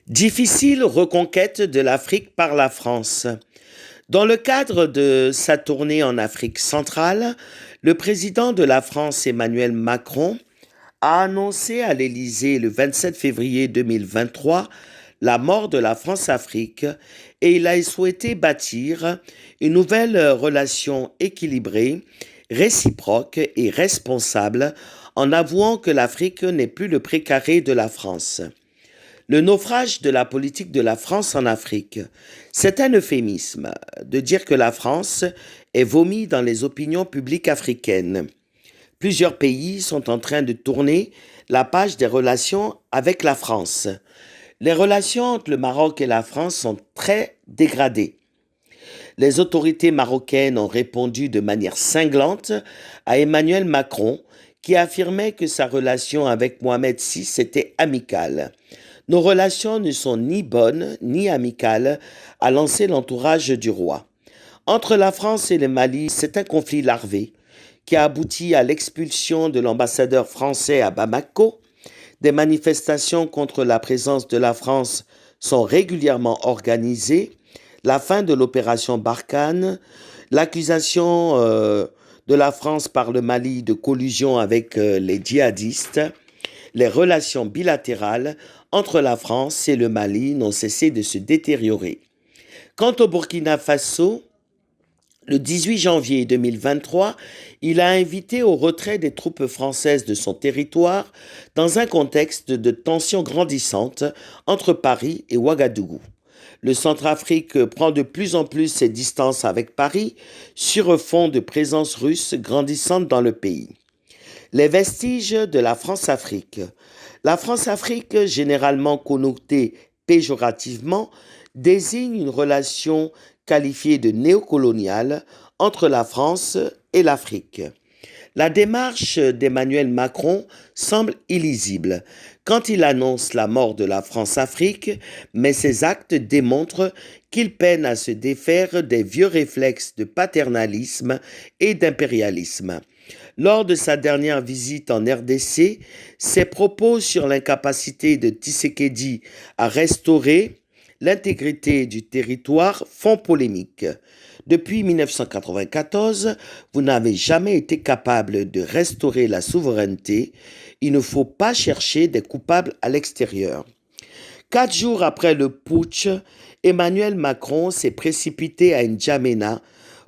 Difficile reconquête de l'Afrique par la France. Dans le cadre de sa tournée en Afrique centrale, le président de la France, Emmanuel Macron, a annoncé à l'Élysée le 27 février 2023 la mort de la France-Afrique et il a souhaité bâtir une nouvelle relation équilibrée, réciproque et responsable en avouant que l'Afrique n'est plus le précaré de la France. Le naufrage de la politique de la France en Afrique, c'est un euphémisme de dire que la France est vomie dans les opinions publiques africaines. Plusieurs pays sont en train de tourner la page des relations avec la France. Les relations entre le Maroc et la France sont très dégradées. Les autorités marocaines ont répondu de manière cinglante à Emmanuel Macron, qui affirmait que sa relation avec Mohamed VI était amicale. Nos relations ne sont ni bonnes ni amicales, a lancé l'entourage du roi. Entre la France et le Mali, c'est un conflit larvé qui a abouti à l'expulsion de l'ambassadeur français à Bamako. Des manifestations contre la présence de la France sont régulièrement organisées. La fin de l'opération Barkhane, l'accusation de la France par le Mali de collusion avec les djihadistes, les relations bilatérales entre la France et le Mali n'ont cessé de se détériorer. Quant au Burkina Faso, le 18 janvier 2023, il a invité au retrait des troupes françaises de son territoire dans un contexte de tensions grandissantes entre Paris et Ouagadougou. Le Centrafrique prend de plus en plus ses distances avec Paris sur fond de présence russe grandissante dans le pays. Les vestiges de la France-Afrique. La France-Afrique, généralement connotée péjorativement, désigne une relation qualifiée de néocoloniale entre la France et l'Afrique. La démarche d'Emmanuel Macron semble illisible quand il annonce la mort de la France-Afrique, mais ses actes démontrent qu'il peine à se défaire des vieux réflexes de paternalisme et d'impérialisme. Lors de sa dernière visite en RDC, ses propos sur l'incapacité de Tshisekedi à restaurer l'intégrité du territoire font polémique. Depuis 1994, vous n'avez jamais été capable de restaurer la souveraineté. Il ne faut pas chercher des coupables à l'extérieur. 4 jours après le putsch, Emmanuel Macron s'est précipité à N'Djamena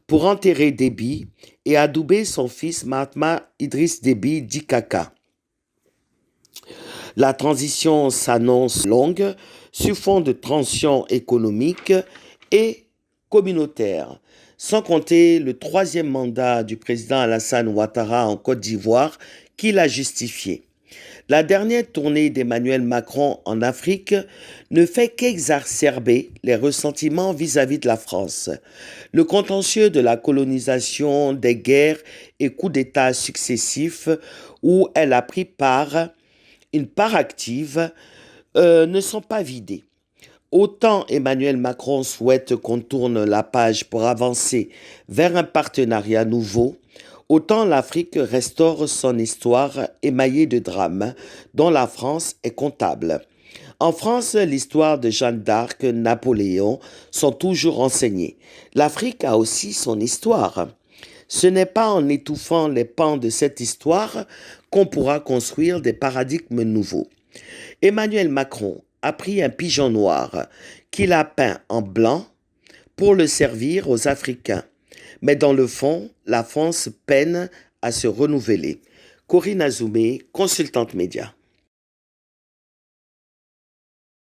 pour enterrer Déby et adouber son fils Mahatma Idriss Déby dit Kaka. La transition s'annonce longue sur fond de tensions économiques et communautaires, sans compter le 3e mandat du président Alassane Ouattara en Côte d'Ivoire qui l'a justifié. La dernière tournée d'Emmanuel Macron en Afrique ne fait qu'exacerber les ressentiments vis-à-vis de la France. Le contentieux de la colonisation, des guerres et coups d'État successifs où elle a pris une part active, ne sont pas vidés. Autant Emmanuel Macron souhaite qu'on tourne la page pour avancer vers un partenariat nouveau, autant l'Afrique restaure son histoire émaillée de drames dont la France est comptable. En France, l'histoire de Jeanne d'Arc, Napoléon sont toujours enseignées. L'Afrique a aussi son histoire. Ce n'est pas en étouffant les pans de cette histoire qu'on pourra construire des paradigmes nouveaux. Emmanuel Macron a pris un pigeon noir qu'il a peint en blanc pour le servir aux Africains. Mais dans le fond, la France peine à se renouveler. Corinne Azoumé, consultante média.